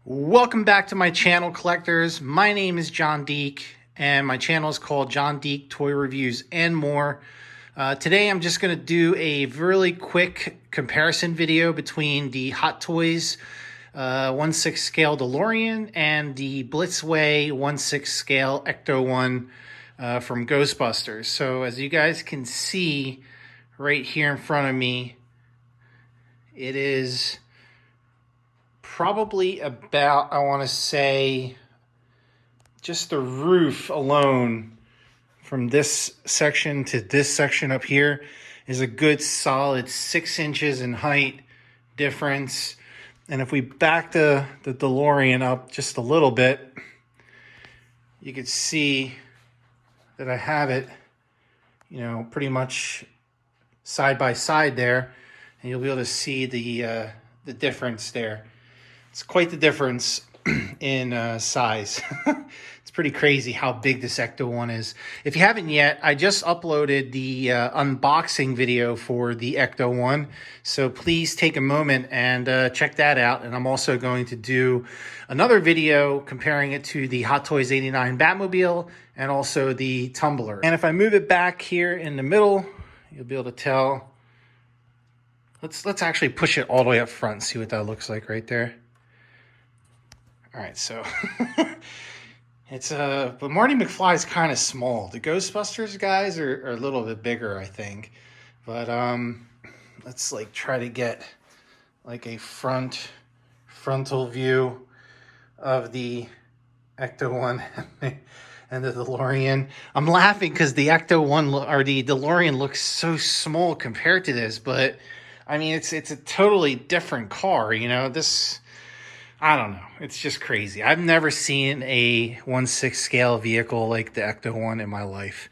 Welcome back to my channel, collectors. My name is John Deak, and my channel is called John Deak Toy Reviews and More. Today I'm just going to do a really quick comparison video between the Hot Toys 1/6 scale DeLorean and the BLITZWAY 1/6 scale Ecto-1 from Ghostbusters. So as you guys can see right here in front of me, it is probably about, I want to say, just the roof alone from this section to this section up here is a good solid 6 inches in height difference. And if we back the DeLorean up just a little bit, you could see that I have it, you know, pretty much side by side there, and you'll be able to see the difference there. It's quite the difference in size. It's pretty crazy how big this Ecto-1 is. If you haven't yet, I just uploaded the unboxing video for the Ecto-1. So please take a moment and check that out. And I'm also going to do another video comparing it to the Hot Toys 89 Batmobile and also the Tumbler. And if I move it back here in the middle, you'll be able to tell. Let's actually push it all the way up front and see what that looks like right there. All right, so it's but Marty McFly is kind of small. The Ghostbusters guys are a little bit bigger, I think. But let's like try to get like a frontal view of the Ecto-1 and the DeLorean. I'm laughing because the Ecto-1 or the DeLorean looks so small compared to this, but I mean it's a totally different car, you know. This, I don't know. It's just crazy. I've never seen a 1/6 scale vehicle like the Ecto-1 in my life.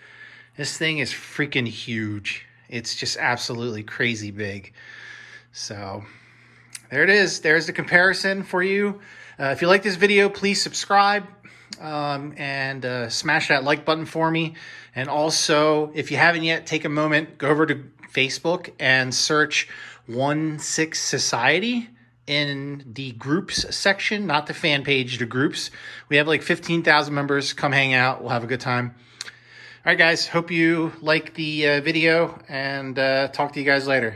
This thing is freaking huge. It's just absolutely crazy big. So there it is. There's the comparison for you. If you like this video, please subscribe and smash that like button for me. And also, if you haven't yet, take a moment, go over to Facebook and search 1/6 Society in the groups section, not the fan page, the groups. We have like 15,000 members. Come hang out. We'll have a good time. All right, guys. Hope you like the video, and talk to you guys later.